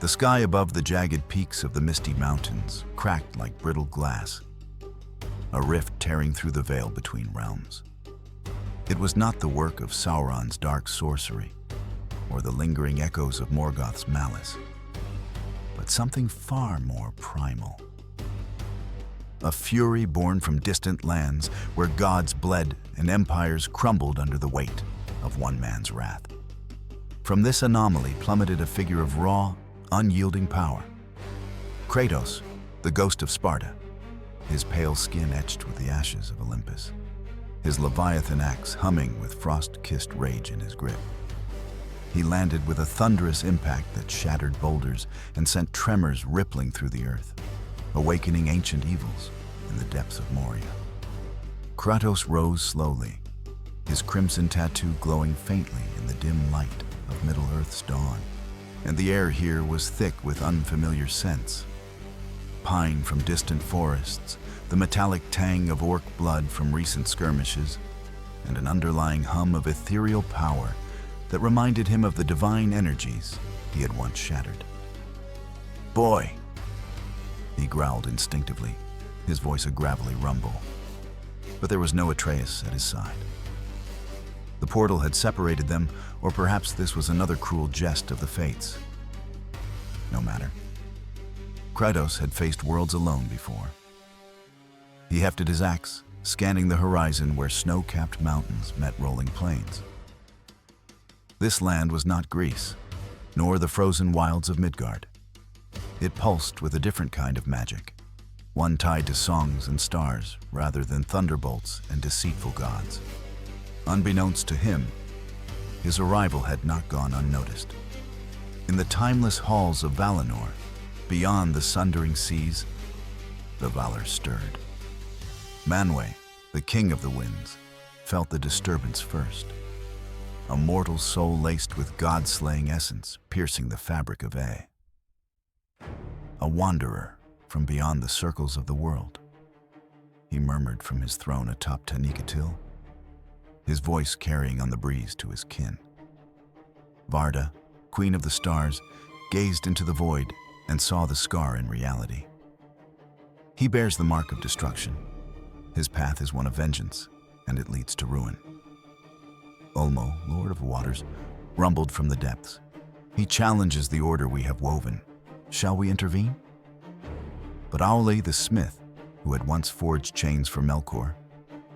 The sky above the jagged peaks of the misty mountains cracked like brittle glass, a rift tearing through the veil between realms. It was not the work of Sauron's dark sorcery or the lingering echoes of Morgoth's malice, but something far more primal. A fury born from distant lands where gods bled and empires crumbled under the weight of one man's wrath. From this anomaly plummeted a figure of raw, unyielding power. Kratos, the ghost of Sparta, his pale skin etched with the ashes of Olympus, his leviathan axe humming with frost-kissed rage in his grip. He landed with a thunderous impact that shattered boulders and sent tremors rippling through the earth, awakening ancient evils in the depths of Moria. Kratos rose slowly, his crimson tattoo glowing faintly in the dim light of Middle-earth's dawn, and the air here was thick with unfamiliar scents. Pine from distant forests, the metallic tang of orc blood from recent skirmishes, and an underlying hum of ethereal power that reminded him of the divine energies he had once shattered. "Boy," he growled instinctively, his voice a gravelly rumble. But there was no Atreus at his side. The portal had separated them, or perhaps this was another cruel jest of the fates. No matter. Kratos had faced worlds alone before. He hefted his axe, scanning the horizon where snow-capped mountains met rolling plains. This land was not Greece, nor the frozen wilds of Midgard. It pulsed with a different kind of magic, one tied to songs and stars rather than thunderbolts and deceitful gods. Unbeknownst to him, his arrival had not gone unnoticed. In the timeless halls of Valinor, beyond the sundering seas, the Valar stirred. Manwë, the king of the winds, felt the disturbance first. A mortal soul laced with god-slaying essence piercing the fabric of Ea. A wanderer from beyond the circles of the world. He murmured from his throne atop Taniqatil, his voice carrying on the breeze to his kin. Varda, queen of the stars, gazed into the void and saw the scar in reality. He bears the mark of destruction. His path is one of vengeance, and it leads to ruin. Ulmo, Lord of Waters, rumbled from the depths. He challenges the order we have woven. Shall we intervene? But Aule the smith, who had once forged chains for Melkor,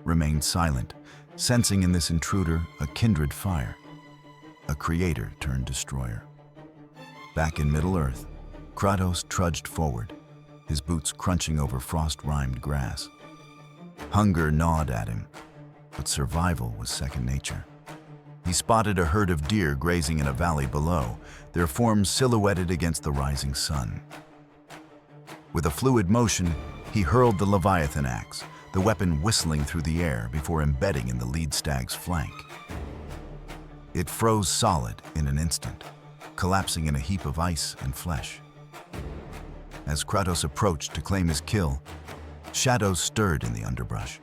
remained silent, sensing in this intruder a kindred fire, a creator turned destroyer. Back in Middle-earth, Kratos trudged forward, his boots crunching over frost-rimed grass. Hunger gnawed at him, but survival was second nature. He spotted a herd of deer grazing in a valley below, their forms silhouetted against the rising sun. With a fluid motion, he hurled the leviathan axe, the weapon whistling through the air before embedding in the lead stag's flank. It froze solid in an instant, collapsing in a heap of ice and flesh. As Kratos approached to claim his kill, shadows stirred in the underbrush.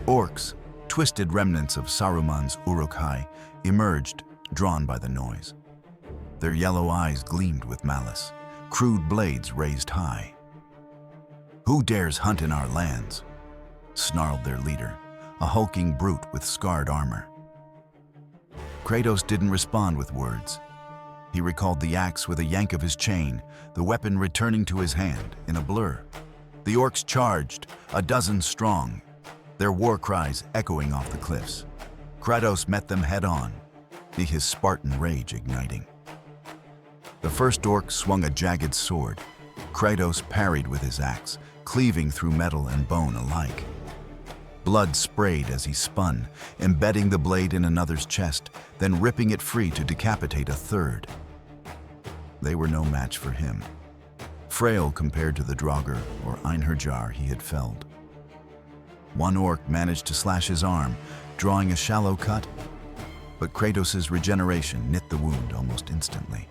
Orcs, twisted remnants of Saruman's Uruk-hai, emerged, drawn by the noise. Their yellow eyes gleamed with malice, crude blades raised high. "Who dares hunt in our lands?" snarled their leader, a hulking brute with scarred armor. Kratos didn't respond with words. He recalled the axe with a yank of his chain, the weapon returning to his hand in a blur. The orcs charged, a dozen strong, their war cries echoing off the cliffs. Kratos met them head-on, his Spartan rage igniting. The first orc swung a jagged sword. Kratos parried with his axe, cleaving through metal and bone alike. Blood sprayed as he spun, embedding the blade in another's chest, then ripping it free to decapitate a third. They were no match for him, frail compared to the Draugr or Einherjar he had felled. One orc managed to slash his arm, drawing a shallow cut, but Kratos' regeneration knit the wound almost instantly.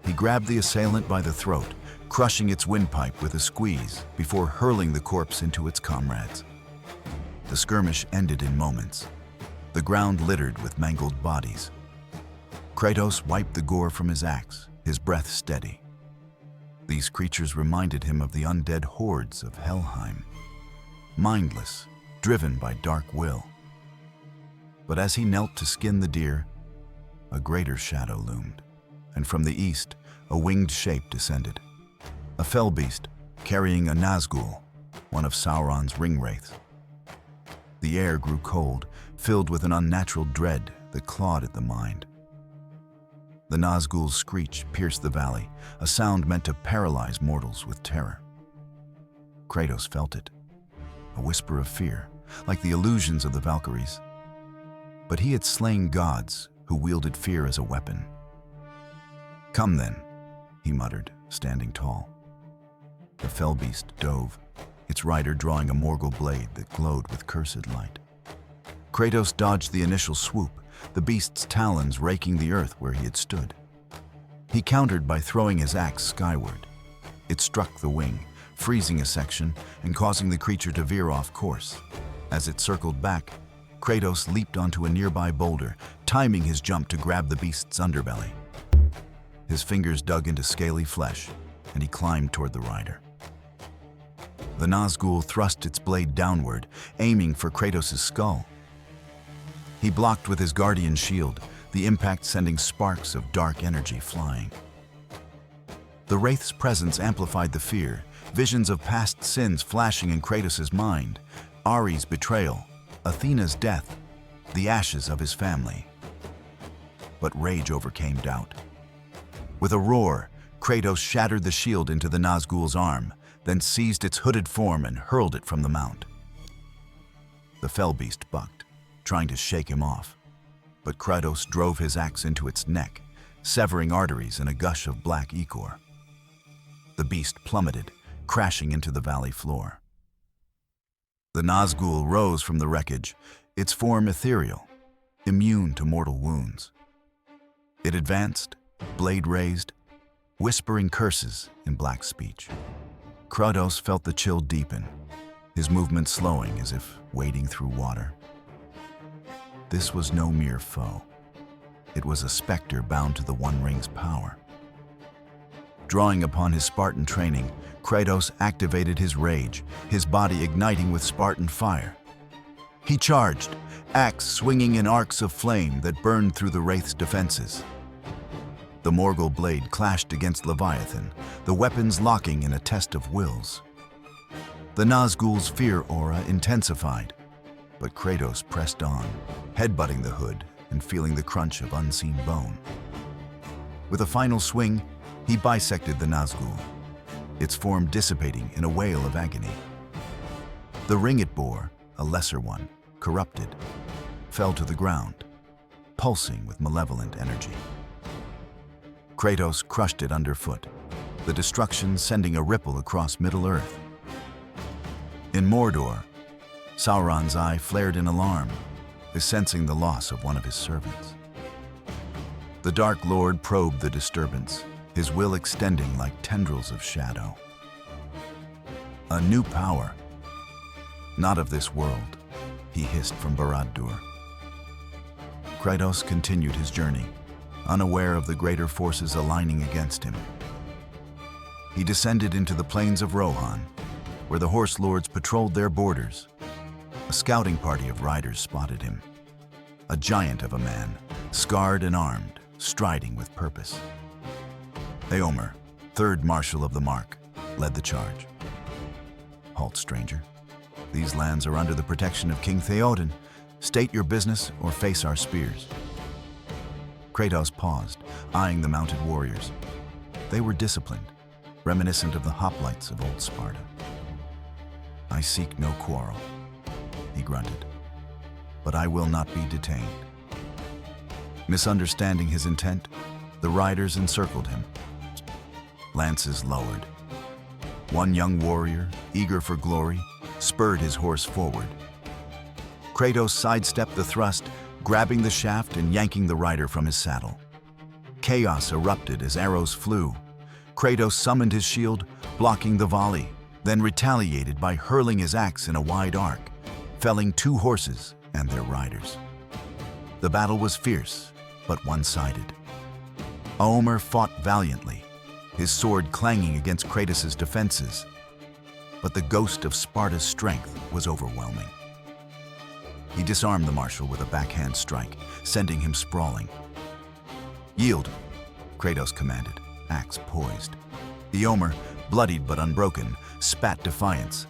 He grabbed the assailant by the throat, crushing its windpipe with a squeeze before hurling the corpse into its comrades. The skirmish ended in moments, the ground littered with mangled bodies. Kratos wiped the gore from his axe, his breath steady. These creatures reminded him of the undead hordes of Helheim, mindless, driven by dark will. But as he knelt to skin the deer, a greater shadow loomed, and from the east, a winged shape descended. A fell beast, carrying a Nazgul, one of Sauron's ringwraiths. The air grew cold, filled with an unnatural dread that clawed at the mind. The Nazgul's screech pierced the valley, a sound meant to paralyze mortals with terror. Kratos felt it, a whisper of fear, like the illusions of the Valkyries. But he had slain gods who wielded fear as a weapon. "Come then," he muttered, standing tall. The fell beast dove, its rider drawing a Morgul blade that glowed with cursed light. Kratos dodged the initial swoop, the beast's talons raking the earth where he had stood. He countered by throwing his axe skyward. It struck the wing, freezing a section and causing the creature to veer off course. As it circled back, Kratos leaped onto a nearby boulder, timing his jump to grab the beast's underbelly. His fingers dug into scaly flesh, and he climbed toward the rider. The Nazgul thrust its blade downward, aiming for Kratos' skull. He blocked with his guardian shield, the impact sending sparks of dark energy flying. The Wraith's presence amplified the fear, visions of past sins flashing in Kratos' mind, Ari's betrayal, Athena's death, the ashes of his family. But rage overcame doubt. With a roar, Kratos shattered the shield into the Nazgul's arm, then seized its hooded form and hurled it from the mount. The fell beast bucked, trying to shake him off, but Kratos drove his axe into its neck, severing arteries in a gush of black ichor. The beast plummeted, crashing into the valley floor. The Nazgul rose from the wreckage, its form ethereal, immune to mortal wounds. It advanced, blade raised, whispering curses in black speech. Kratos felt the chill deepen, his movement slowing as if wading through water. This was no mere foe. It was a specter bound to the One Ring's power. Drawing upon his Spartan training, Kratos activated his rage, his body igniting with Spartan fire. He charged, axe swinging in arcs of flame that burned through the Wraith's defenses. The Morgul blade clashed against Leviathan, the weapons locking in a test of wills. The Nazgul's fear aura intensified, but Kratos pressed on, headbutting the hood and feeling the crunch of unseen bone. With a final swing, he bisected the Nazgul, its form dissipating in a wail of agony. The ring it bore, a lesser one, corrupted, fell to the ground, pulsing with malevolent energy. Kratos crushed it underfoot, the destruction sending a ripple across Middle-earth. In Mordor, Sauron's eye flared in alarm, sensing the loss of one of his servants. The Dark Lord probed the disturbance, his will extending like tendrils of shadow. A new power. Not of this world, he hissed from Barad-dûr. Kratos continued his journey, unaware of the greater forces aligning against him. He descended into the plains of Rohan, where the Horse Lords patrolled their borders. A scouting party of riders spotted him. A giant of a man, scarred and armed, striding with purpose. Eomer, 3rd Marshal of the Mark, led the charge. "Halt, stranger. These lands are under the protection of King Theoden. State your business or face our spears." Kratos paused, eyeing the mounted warriors. They were disciplined, reminiscent of the hoplites of old Sparta. "I seek no quarrel," he grunted, "but I will not be detained." Misunderstanding his intent, the riders encircled him. Lances lowered. One young warrior, eager for glory, spurred his horse forward. Kratos sidestepped the thrust, grabbing the shaft and yanking the rider from his saddle. Chaos erupted as arrows flew. Kratos summoned his shield, blocking the volley, then retaliated by hurling his axe in a wide arc, felling 2 horses and their riders. The battle was fierce, but one-sided. Aomer fought valiantly, his sword clanging against Kratos' defenses. But the ghost of Sparta's strength was overwhelming. He disarmed the marshal with a backhand strike, sending him sprawling. "Yield," Kratos commanded, axe poised. The Aomer, bloodied but unbroken, spat defiance.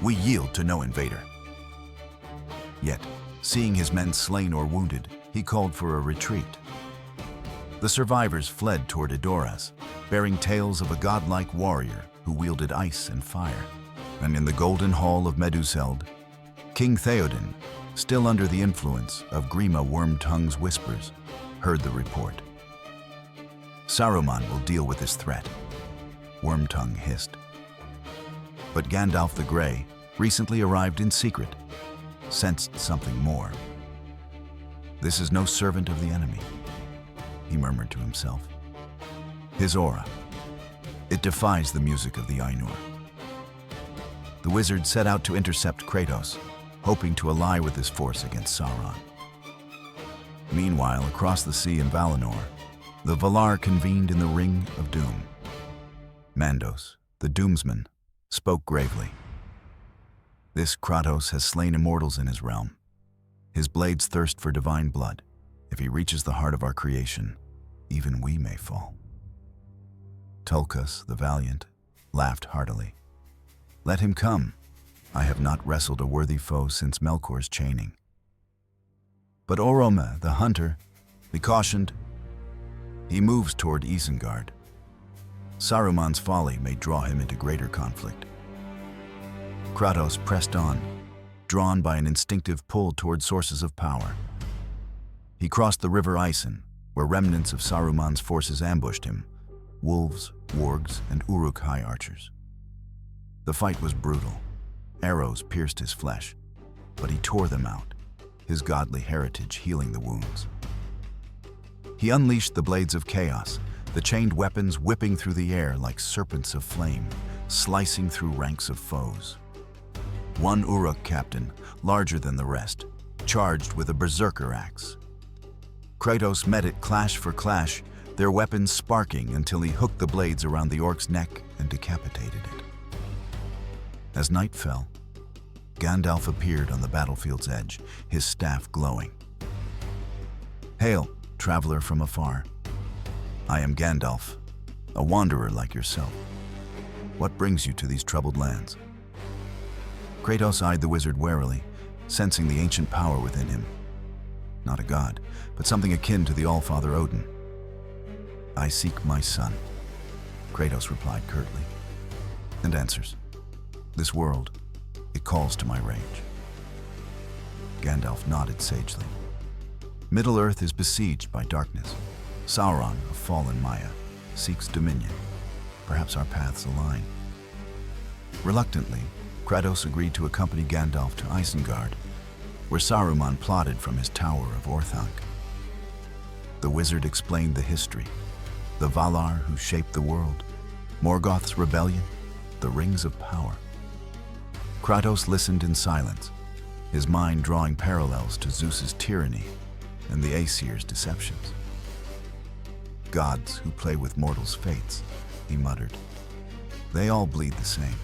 "We yield to no invader." Yet, seeing his men slain or wounded, he called for a retreat. The survivors fled toward Edoras, bearing tales of a godlike warrior who wielded ice and fire. And in the golden hall of Meduseld, King Theoden, still under the influence of Grima Wormtongue's whispers, heard the report. "Saruman will deal with this threat," Wormtongue hissed. But Gandalf the Grey, recently arrived in secret, sensed something more. "This is no servant of the enemy," he murmured to himself. "His aura, it defies the music of the Ainur." The wizard set out to intercept Kratos, hoping to ally with his force against Sauron. Meanwhile, across the sea in Valinor, the Valar convened in the Ring of Doom. Mandos, the Doomsman, spoke gravely. "This Kratos has slain immortals in his realm. His blades thirst for divine blood. If he reaches the heart of our creation, even we may fall." Tulkas, the valiant, laughed heartily. "Let him come. I have not wrestled a worthy foe since Melkor's chaining." But Orome, the hunter, he cautioned, "He moves toward Isengard. Saruman's folly may draw him into greater conflict." Kratos pressed on, drawn by an instinctive pull toward sources of power. He crossed the river Isen, where remnants of Saruman's forces ambushed him, wolves, wargs, and Uruk-hai archers. The fight was brutal. Arrows pierced his flesh, but he tore them out, his godly heritage healing the wounds. He unleashed the blades of chaos, the chained weapons whipping through the air like serpents of flame, slicing through ranks of foes. One Uruk captain, larger than the rest, charged with a berserker axe. Kratos met it clash for clash, their weapons sparking until he hooked the blades around the orc's neck and decapitated it. As night fell, Gandalf appeared on the battlefield's edge, his staff glowing. "Hail, traveler from afar. I am Gandalf, a wanderer like yourself. What brings you to these troubled lands?" Kratos eyed the wizard warily, sensing the ancient power within him. Not a god, but something akin to the Allfather Odin. "I seek my son," Kratos replied curtly, and answers, "This world, it calls to my rage." Gandalf nodded sagely. "Middle-earth is besieged by darkness. Sauron, a fallen Maya, seeks dominion. Perhaps our paths align." Reluctantly, Kratos agreed to accompany Gandalf to Isengard, where Saruman plotted from his tower of Orthanc. The wizard explained the history, the Valar who shaped the world, Morgoth's rebellion, the rings of power. Kratos listened in silence, his mind drawing parallels to Zeus's tyranny and the Aesir's deceptions. "Gods who play with mortals' fates," he muttered. "They all bleed the same."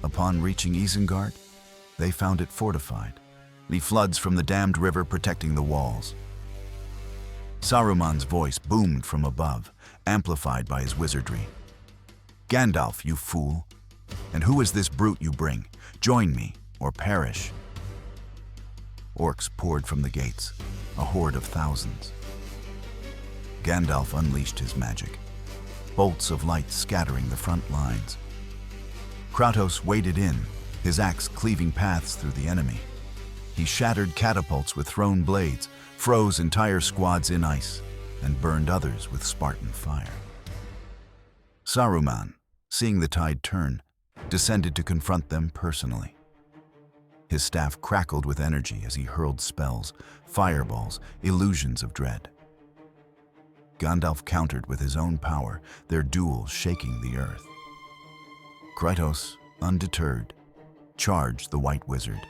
Upon reaching Isengard, they found it fortified, the floods from the dammed river protecting the walls. Saruman's voice boomed from above, amplified by his wizardry. "Gandalf, you fool! And who is this brute you bring? Join me, or perish." Orcs poured from the gates, a horde of thousands. Gandalf unleashed his magic, bolts of light scattering the front lines. Kratos waded in, his axe cleaving paths through the enemy. He shattered catapults with thrown blades, froze entire squads in ice, and burned others with Spartan fire. Saruman, seeing the tide turn, descended to confront them personally. His staff crackled with energy as he hurled spells, fireballs, illusions of dread. Gandalf countered with his own power, their duel shaking the earth. Kratos, undeterred, charged the White Wizard.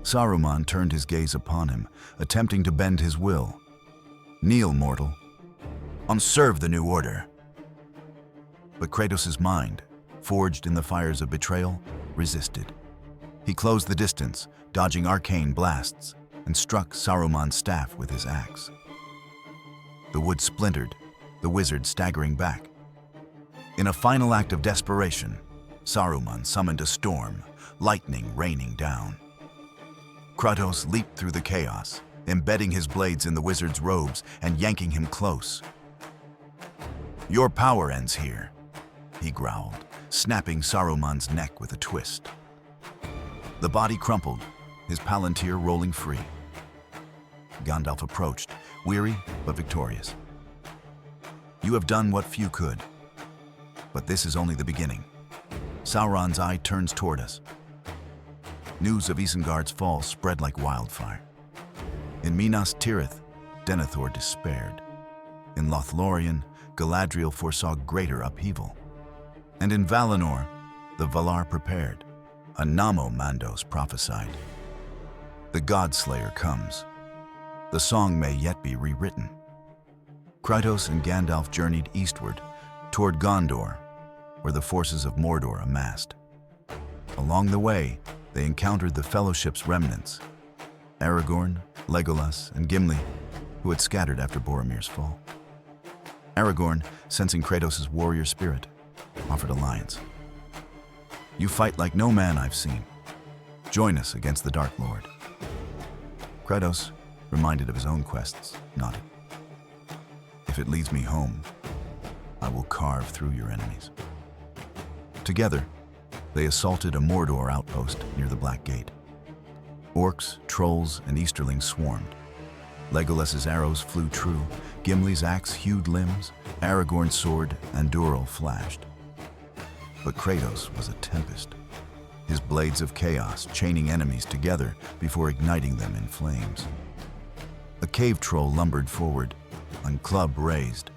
Saruman turned his gaze upon him, attempting to bend his will. Kneel, mortal, and serve the new order. But Kratos' mind, forged in the fires of betrayal, resisted. He closed the distance, dodging arcane blasts, and struck Saruman's staff with his axe. The wood splintered, the wizard staggering back. In a final act of desperation, Saruman summoned a storm, lightning raining down. Kratos leaped through the chaos, embedding his blades in the wizard's robes and yanking him close. "Your power ends here," he growled, snapping Saruman's neck with a twist. The body crumpled, his palantir rolling free. Gandalf approached, weary but victorious. "You have done what few could, but this is only the beginning." Sauron's eye turns toward us. News of Isengard's fall spread like wildfire. In Minas Tirith, Denethor despaired. In Lothlorien, Galadriel foresaw greater upheaval. And in Valinor, the Valar prepared. Anamo Mandos prophesied. The Godslayer comes. The song may yet be rewritten. Kratos and Gandalf journeyed eastward, toward Gondor, where the forces of Mordor amassed. Along the way, they encountered the Fellowship's remnants, Aragorn, Legolas, and Gimli, who had scattered after Boromir's fall. Aragorn, sensing Kratos' warrior spirit, offered alliance. "You fight like no man I've seen. Join us against the Dark Lord." Kratos, reminded of his own quests, nodded. "If it leads me home, I will carve through your enemies." Together, they assaulted a Mordor outpost near the Black Gate. Orcs, trolls, and Easterlings swarmed. Legolas's arrows flew true, Gimli's axe hewed limbs, Aragorn's sword and Duril flashed. But Kratos was a tempest, his blades of chaos chaining enemies together before igniting them in flames. A cave troll lumbered forward, on club raised.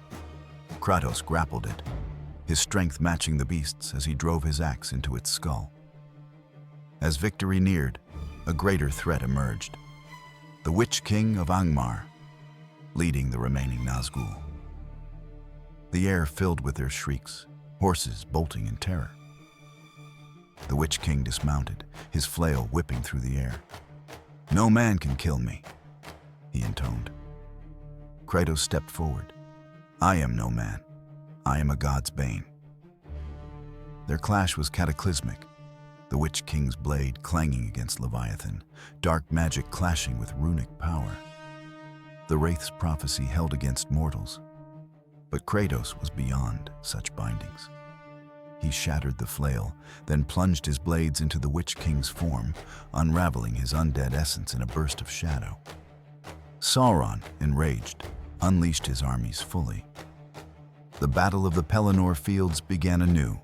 Kratos grappled it, his strength matching the beast's as he drove his axe into its skull. As victory neared, a greater threat emerged. The Witch King of Angmar, leading the remaining Nazgul. The air filled with their shrieks, horses bolting in terror. The Witch King dismounted, his flail whipping through the air. "No man can kill me," he intoned. Kratos stepped forward. "I am no man. I am a god's bane." Their clash was cataclysmic, the Witch King's blade clanging against Leviathan, dark magic clashing with runic power. The Wraith's prophecy held against mortals, but Kratos was beyond such bindings. He shattered the flail, then plunged his blades into the Witch King's form, unraveling his undead essence in a burst of shadow. Sauron, enraged, unleashed his armies fully. The Battle of the Pelennor Fields began anew,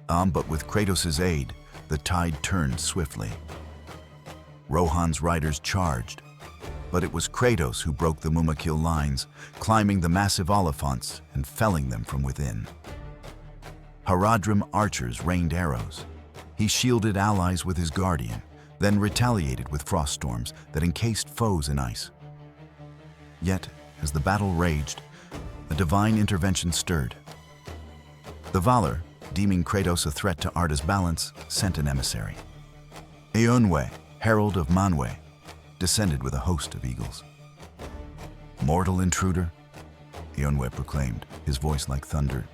but with Kratos' aid, the tide turned swiftly. Rohan's riders charged, but it was Kratos who broke the Mumakil lines, climbing the massive Oliphants and felling them from within. Haradrim archers rained arrows. He shielded allies with his guardian, then retaliated with frost storms that encased foes in ice. Yet, as the battle raged, a divine intervention stirred. The Valar, deeming Kratos a threat to Arda's balance, sent an emissary. Eönwë, herald of Manwë, descended with a host of eagles. "Mortal intruder," Eönwë proclaimed, his voice like thunder,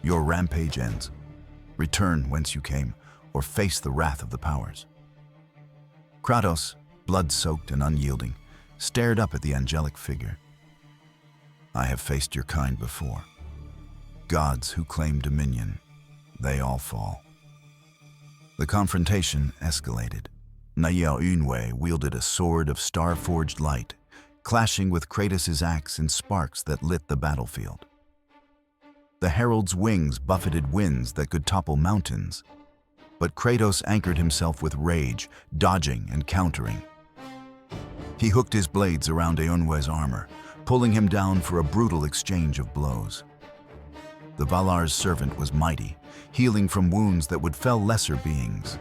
"your rampage ends. Return whence you came, or face the wrath of the powers." Kratos, blood-soaked and unyielding, stared up at the angelic figure. "I have faced your kind before. Gods who claim dominion, they all fall." The confrontation escalated. Eönwë wielded a sword of star-forged light, clashing with Kratos' axe in sparks that lit the battlefield. The herald's wings buffeted winds that could topple mountains, but Kratos anchored himself with rage, dodging and countering. He hooked his blades around Eönwë's armor, pulling him down for a brutal exchange of blows. The Valar's servant was mighty, healing from wounds that would fell lesser beings,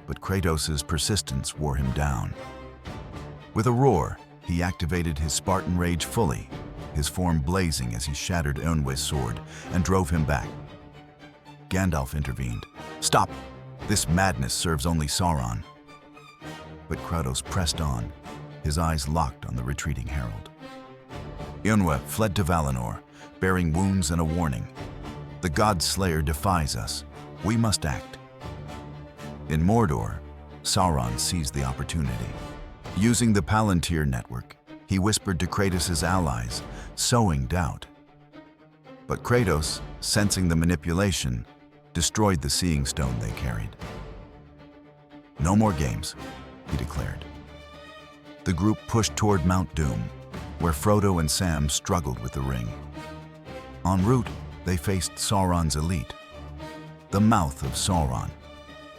but Kratos' persistence wore him down. With a roar, he activated his Spartan rage fully, his form blazing as he shattered Eowyn's sword and drove him back. Gandalf intervened. "Stop! This madness serves only Sauron." But Kratos pressed on, his eyes locked on the retreating herald. Eowyn fled to Valinor, bearing wounds and a warning. "The God Slayer defies us. We must act." In Mordor, Sauron seized the opportunity. Using the Palantir network, he whispered to Kratos' allies, sowing doubt. But Kratos, sensing the manipulation, destroyed the Seeing Stone they carried. "No more games," he declared. The group pushed toward Mount Doom, where Frodo and Sam struggled with the ring. En route, they faced Sauron's elite, the Mouth of Sauron,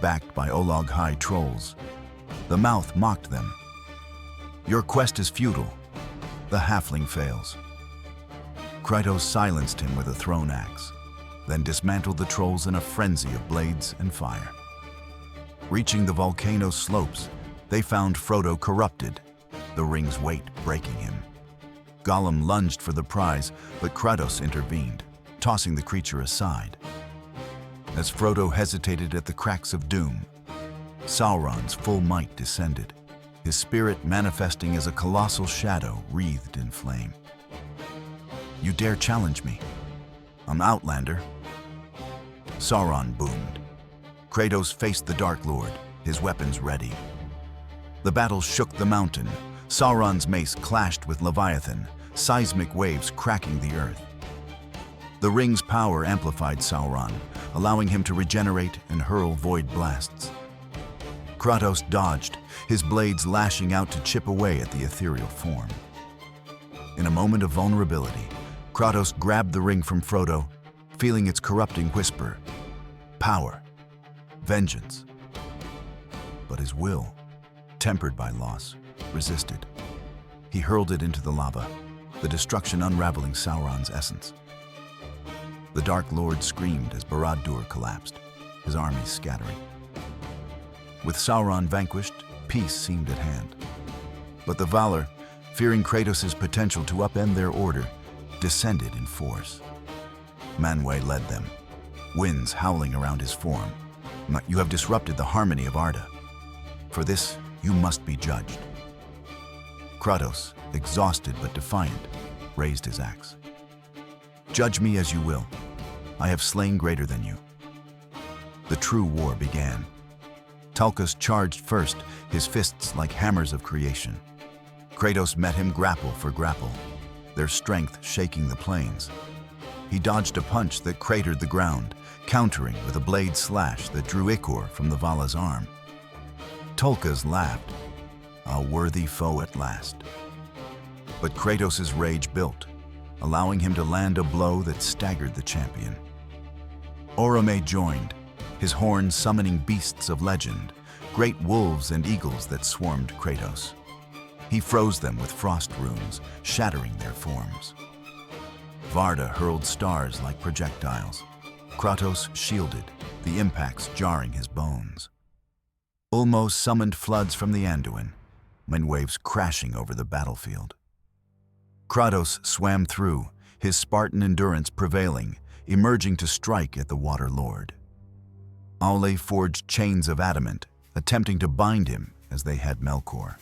backed by Olog High trolls. The Mouth mocked them. "Your quest is futile." The halfling fails. Kratos silenced him with a thrown axe, then dismantled the trolls in a frenzy of blades and fire. Reaching the volcano's slopes, they found Frodo corrupted, the ring's weight breaking him. Gollum lunged for the prize, but Kratos intervened, tossing the creature aside. As Frodo hesitated at the cracks of doom, Sauron's full might descended, his spirit manifesting as a colossal shadow wreathed in flame. "You dare challenge me? I'm Outlander." Sauron boomed. Kratos faced the Dark Lord, his weapons ready. The battle shook the mountain. Sauron's mace clashed with Leviathan, seismic waves cracking the earth. The ring's power amplified Sauron, allowing him to regenerate and hurl void blasts. Kratos dodged, his blades lashing out to chip away at the ethereal form. In a moment of vulnerability, Kratos grabbed the ring from Frodo, feeling its corrupting whisper, power, vengeance. But his will, tempered by loss, resisted. He hurled it into the lava, the destruction unraveling Sauron's essence. The Dark Lord screamed as Barad-dûr collapsed, his armies scattering. With Sauron vanquished, peace seemed at hand. But the Valar, fearing Kratos' potential to upend their order, descended in force. Manwë led them, winds howling around his form. "You have disrupted the harmony of Arda. For this, you must be judged." Kratos, exhausted but defiant, raised his axe. "Judge me as you will. I have slain greater than you." The true war began. Tulkas charged first, his fists like hammers of creation. Kratos met him grapple for grapple, their strength shaking the plains. He dodged a punch that cratered the ground, countering with a blade slash that drew ichor from the Vala's arm. Tulkas laughed, a worthy foe at last. But Kratos' rage built, allowing him to land a blow that staggered the champion. Orome joined, his horns summoning beasts of legend, great wolves and eagles that swarmed Kratos. He froze them with frost runes, shattering their forms. Varda hurled stars like projectiles. Kratos shielded, the impacts jarring his bones. Ulmo summoned floods from the Anduin, wind waves crashing over the battlefield. Kratos swam through, his Spartan endurance prevailing, emerging to strike at the Water Lord. Aule forged chains of adamant, attempting to bind him as they had Melkor.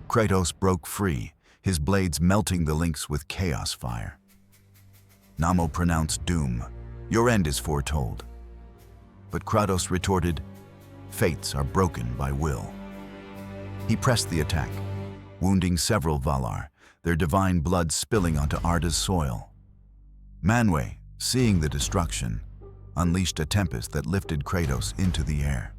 Kratos broke free, his blades melting the links with chaos fire. Namo pronounced doom. "Your end is foretold." But Kratos retorted, "Fates are broken by will." He pressed the attack, wounding several Valar, their divine blood spilling onto Arda's soil. Manwë, seeing the destruction, unleashed a tempest that lifted Kratos into the air.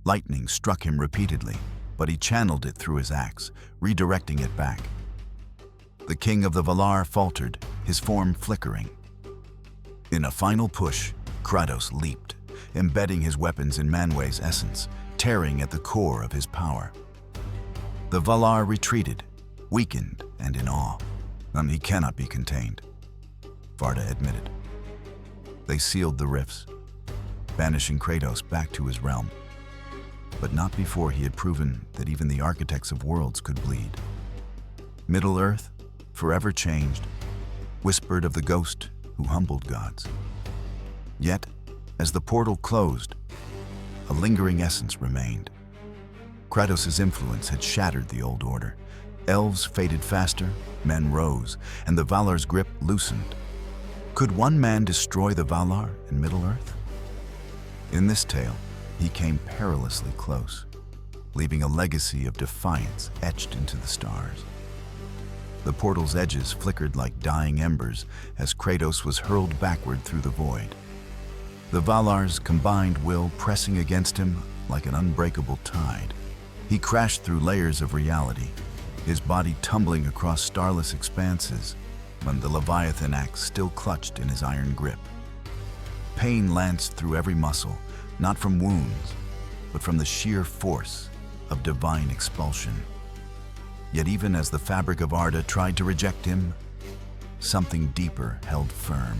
Lightning struck him repeatedly, but he channeled it through his axe, redirecting it back. The king of the Valar faltered, his form flickering. In a final push, Kratos leaped, embedding his weapons in Manwë's essence, tearing at the core of his power. The Valar retreated, weakened and in awe. He cannot be contained, Varda admitted. They sealed the rifts, banishing Kratos back to his realm, but not before he had proven that even the architects of worlds could bleed. Middle-earth, forever changed, whispered of the ghost who humbled gods. Yet, as the portal closed, a lingering essence remained. Kratos' influence had shattered the old order. Elves faded faster, men rose, and the Valar's grip loosened. Could one man destroy the Valar in Middle-earth? In this tale, he came perilously close, leaving a legacy of defiance etched into the stars. The portal's edges flickered like dying embers as Kratos was hurled backward through the void. The Valar's combined will pressing against him like an unbreakable tide. He crashed through layers of reality, his body tumbling across starless expanses when the Leviathan axe still clutched in his iron grip. Pain lanced through every muscle, not from wounds, but from the sheer force of divine expulsion. Yet even as the fabric of Arda tried to reject him, something deeper held firm.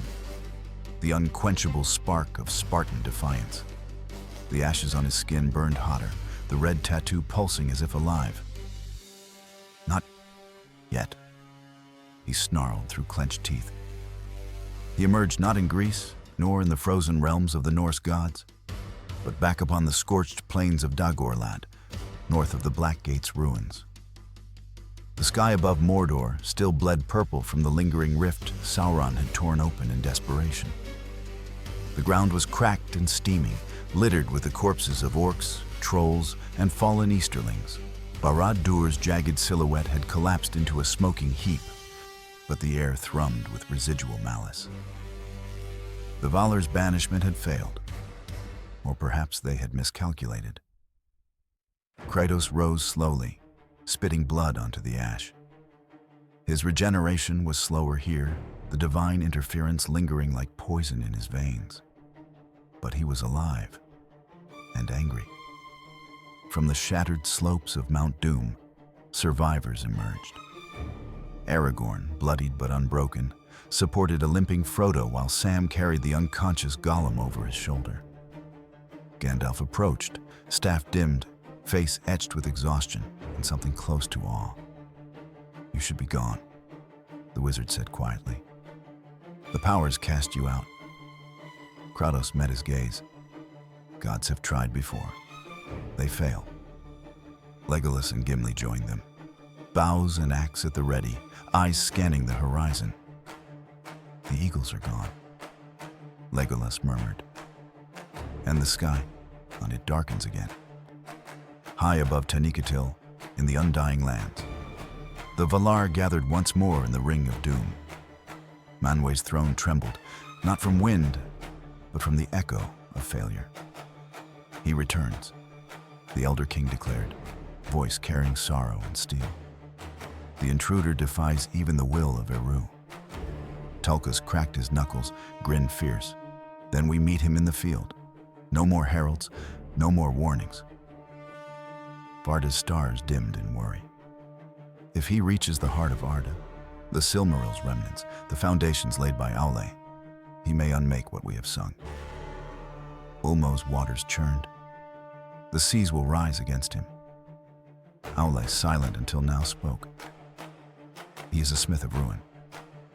The unquenchable spark of Spartan defiance. The ashes on his skin burned hotter, the red tattoo pulsing as if alive. Not yet, he snarled through clenched teeth. He emerged not in Greece, nor in the frozen realms of the Norse gods, but back upon the scorched plains of Dagorlad, north of the Black Gate's ruins. The sky above Mordor still bled purple from the lingering rift Sauron had torn open in desperation. The ground was cracked and steaming, littered with the corpses of orcs, trolls, and fallen Easterlings. Barad-dûr's jagged silhouette had collapsed into a smoking heap, but the air thrummed with residual malice. The Valar's banishment had failed, or perhaps they had miscalculated. Kratos rose slowly, spitting blood onto the ash. His regeneration was slower here, the divine interference lingering like poison in his veins. But he was alive and angry. From the shattered slopes of Mount Doom, survivors emerged. Aragorn, bloodied but unbroken, supported a limping Frodo while Sam carried the unconscious Gollum over his shoulder. Gandalf approached, staff dimmed, face etched with exhaustion and something close to awe. "You should be gone," the wizard said quietly. "The powers cast you out." Kratos met his gaze. Gods have tried before. They fail. Legolas and Gimli joined them, bows and axe at the ready, eyes scanning the horizon. "The eagles are gone," Legolas murmured. "And the sky, and it darkens again." High above Taniqatil, in the Undying Lands, the Valar gathered once more in the Ring of Doom. Manwë's throne trembled, not from wind, but from the echo of failure. "He returns," the Elder King declared, voice carrying sorrow and steel. "The intruder defies even the will of Eru." Tulkas cracked his knuckles, grinned fierce. "Then we meet him in the field. No more heralds, no more warnings." Varda's stars dimmed in worry. If he reaches the heart of Arda, the Silmarill's remnants, the foundations laid by Aule, he may unmake what we have sung. Ulmo's waters churned. The seas will rise against him. Aule, silent until now, spoke. "He is a smith of ruin.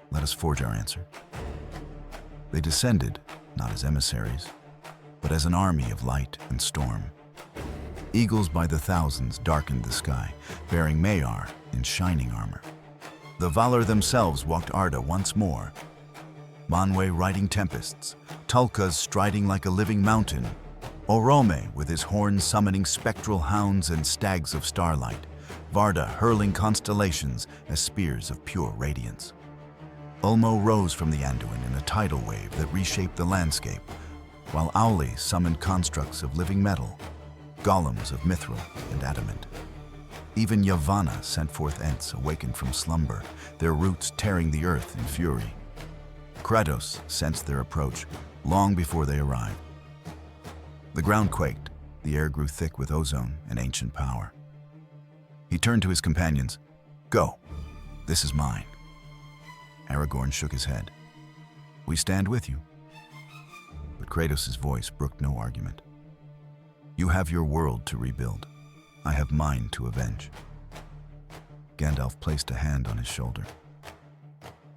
Let us forge our answer." They descended, not as emissaries, but as an army of light and storm. Eagles by the thousands darkened the sky, bearing Maiar in shining armor. The Valar themselves walked Arda once more, Manwë riding tempests, Tulkas striding like a living mountain, Orome with his horns summoning spectral hounds and stags of starlight, Varda hurling constellations as spears of pure radiance. Ulmo rose from the Anduin in a tidal wave that reshaped the landscape, while Aule summoned constructs of living metal, golems of mithril and adamant. Even Yavanna sent forth Ents awakened from slumber, their roots tearing the earth in fury. Kratos sensed their approach long before they arrived. The ground quaked, the air grew thick with ozone and ancient power. He turned to his companions. "Go, this is mine." Aragorn shook his head. "We stand with you." But Kratos' voice brooked no argument. "You have your world to rebuild. I have mine to avenge." Gandalf placed a hand on his shoulder.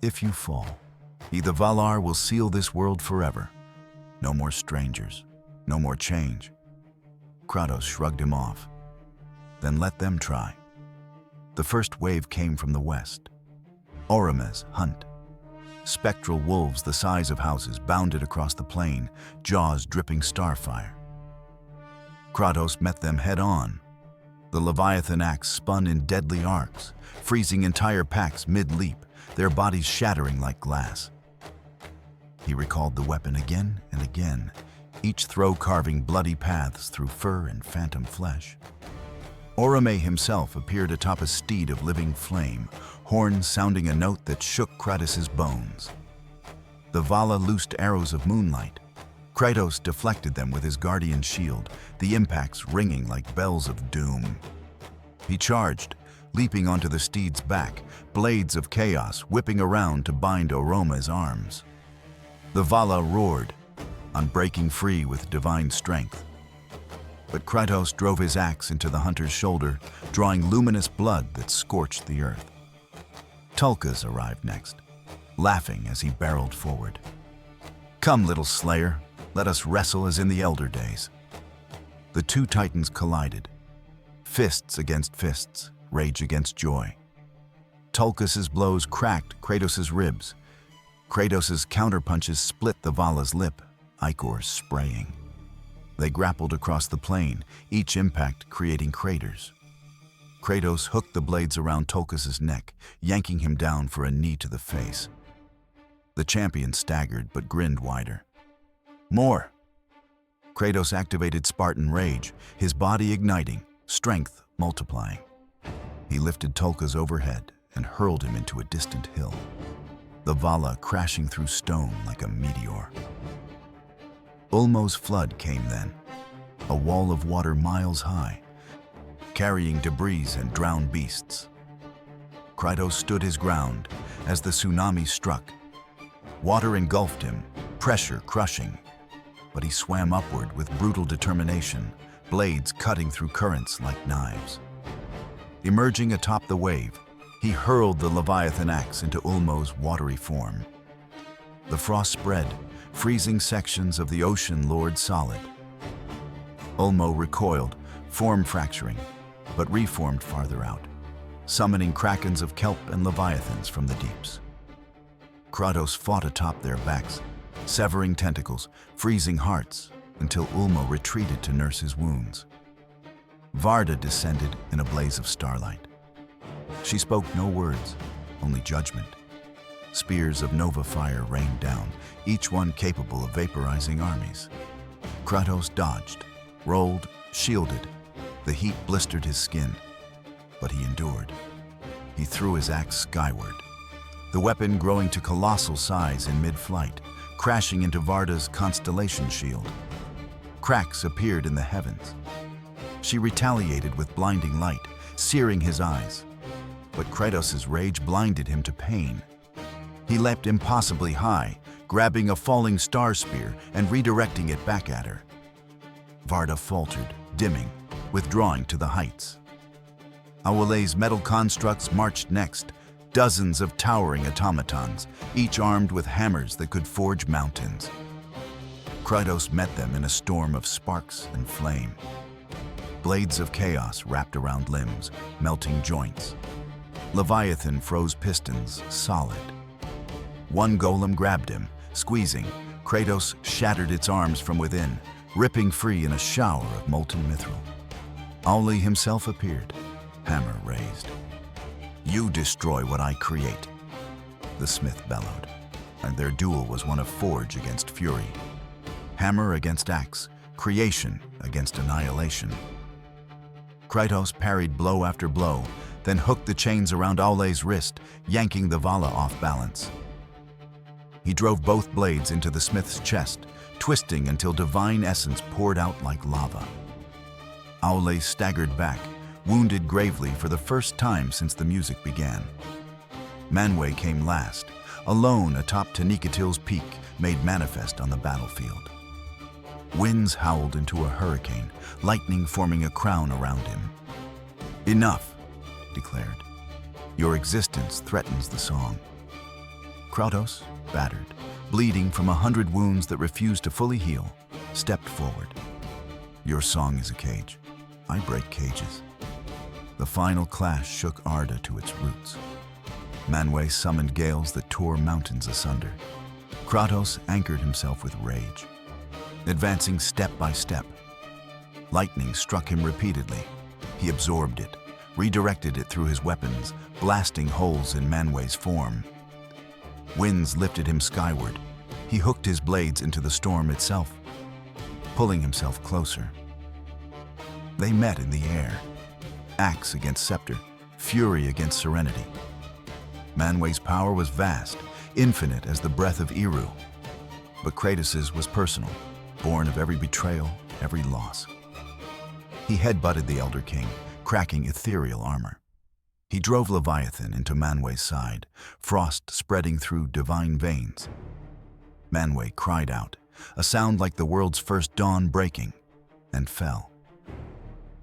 If you fall, the Valar will seal this world forever. No more strangers, no more change. Kratos shrugged him off. Then let them try. The first wave came from the west. Orom's hunt. Spectral wolves the size of houses bounded across the plain, jaws dripping starfire. Kratos met them head-on. The Leviathan axe spun in deadly arcs, freezing entire packs mid-leap, their bodies shattering like glass. He recalled the weapon again and again, each throw carving bloody paths through fur and phantom flesh. Orome himself appeared atop a steed of living flame, horns sounding a note that shook Kratos' bones. The Vala loosed arrows of moonlight. Kratos deflected them with his guardian shield, the impacts ringing like bells of doom. He charged, leaping onto the steed's back, blades of chaos whipping around to bind Oroma's arms. The Vala roared, on breaking free with divine strength. But Kratos drove his axe into the hunter's shoulder, drawing luminous blood that scorched the earth. Tulkas arrived next, laughing as he barreled forward. "Come, little slayer, let us wrestle as in the elder days." The two titans collided. Fists against fists, rage against joy. Tulkas' blows cracked Kratos' ribs. Kratos' counterpunches split the Vala's lip, ichor spraying. They grappled across the plain, each impact creating craters. Kratos hooked the blades around Tulkas' neck, yanking him down for a knee to the face. The champion staggered but grinned wider. "More!" Kratos activated Spartan Rage, his body igniting, strength multiplying. He lifted Tulkas overhead and hurled him into a distant hill, the Vala crashing through stone like a meteor. Ulmo's flood came then, a wall of water miles high, carrying debris and drowned beasts. Kratos stood his ground as the tsunami struck. Water engulfed him, pressure crushing, but he swam upward with brutal determination, blades cutting through currents like knives. Emerging atop the wave, he hurled the Leviathan axe into Ulmo's watery form. The frost spread, freezing sections of the ocean lord solid. Ulmo recoiled, form fracturing, but reformed farther out, summoning krakens of kelp and leviathans from the deeps. Kratos fought atop their backs, severing tentacles, freezing hearts, until Ulmo retreated to nurse his wounds. Varda descended in a blaze of starlight. She spoke no words, only judgment. Spears of nova fire rained down, each one capable of vaporizing armies. Kratos dodged, rolled, shielded. The heat blistered his skin, but he endured. He threw his axe skyward, the weapon growing to colossal size in mid-flight, crashing into Varda's constellation shield. Cracks appeared in the heavens. She retaliated with blinding light, searing his eyes. But Kratos' rage blinded him to pain. He leapt impossibly high, grabbing a falling star spear and redirecting it back at her. Varda faltered, dimming, withdrawing to the heights. Aule's metal constructs marched next, dozens of towering automatons, each armed with hammers that could forge mountains. Kratos met them in a storm of sparks and flame. Blades of chaos wrapped around limbs, melting joints. Leviathan froze pistons solid. One golem grabbed him, squeezing. Kratos shattered its arms from within, ripping free in a shower of molten mithril. Aule himself appeared, hammer raised. "You destroy what I create," the smith bellowed, and their duel was one of forge against fury. Hammer against axe, creation against annihilation. Kratos parried blow after blow, then hooked the chains around Aule's wrist, yanking the Vala off balance. He drove both blades into the smith's chest, twisting until divine essence poured out like lava. Aule staggered back, wounded gravely for the first time since the music began. Manwë came last, alone atop Taniqatil's peak, made manifest on the battlefield. Winds howled into a hurricane, lightning forming a crown around him. "Enough," declared. "Your existence threatens the song." Kratos, battered, bleeding from 100 wounds that refused to fully heal, stepped forward. Your song is a cage. I break cages. The final clash shook Arda to its roots. Manwë summoned gales that tore mountains asunder. Kratos anchored himself with rage, advancing step by step. Lightning struck him repeatedly. He absorbed it, redirected it through his weapons, blasting holes in Manwë's form. Winds lifted him skyward. He hooked his blades into the storm itself, pulling himself closer. They met in the air, axe against scepter, fury against serenity. Manwë's power was vast, infinite as the breath of Eru, but Kratos's was personal, born of every betrayal, every loss. He headbutted the Elder King, cracking ethereal armor. He drove Leviathan into Manwë's side, frost spreading through divine veins. Manwë cried out, a sound like the world's first dawn breaking, and fell.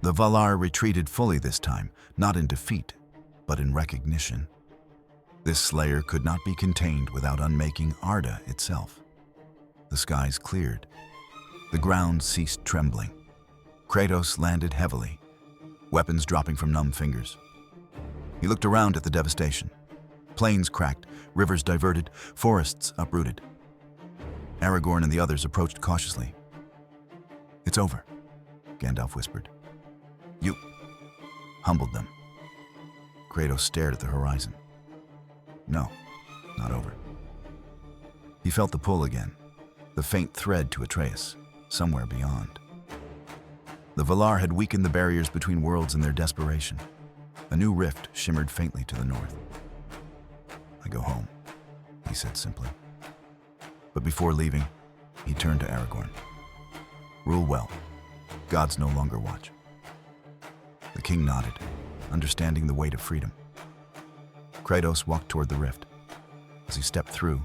The Valar retreated fully this time, not in defeat, but in recognition. This slayer could not be contained without unmaking Arda itself. The skies cleared. The ground ceased trembling. Kratos landed heavily, weapons dropping from numb fingers. He looked around at the devastation. Plains cracked, rivers diverted, forests uprooted. Aragorn and the others approached cautiously. "It's over," Gandalf whispered. "You humbled them." Kratos stared at the horizon. "No, not over." He felt the pull again, the faint thread to Atreus, somewhere beyond. The Valar had weakened the barriers between worlds in their desperation. A new rift shimmered faintly to the north. "I go home," he said simply. But before leaving, he turned to Aragorn. "Rule well. Gods no longer watch." The king nodded, understanding the weight of freedom. Kratos walked toward the rift. As he stepped through,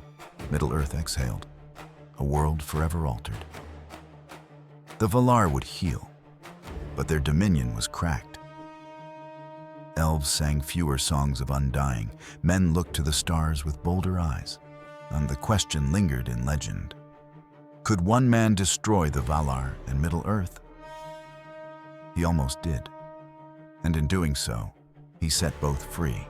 Middle-earth exhaled, a world forever altered. The Valar would heal, but their dominion was cracked. Elves sang fewer songs of undying. Men looked to the stars with bolder eyes, and the question lingered in legend. Could one man destroy the Valar and Middle-earth? He almost did, and in doing so, he set both free.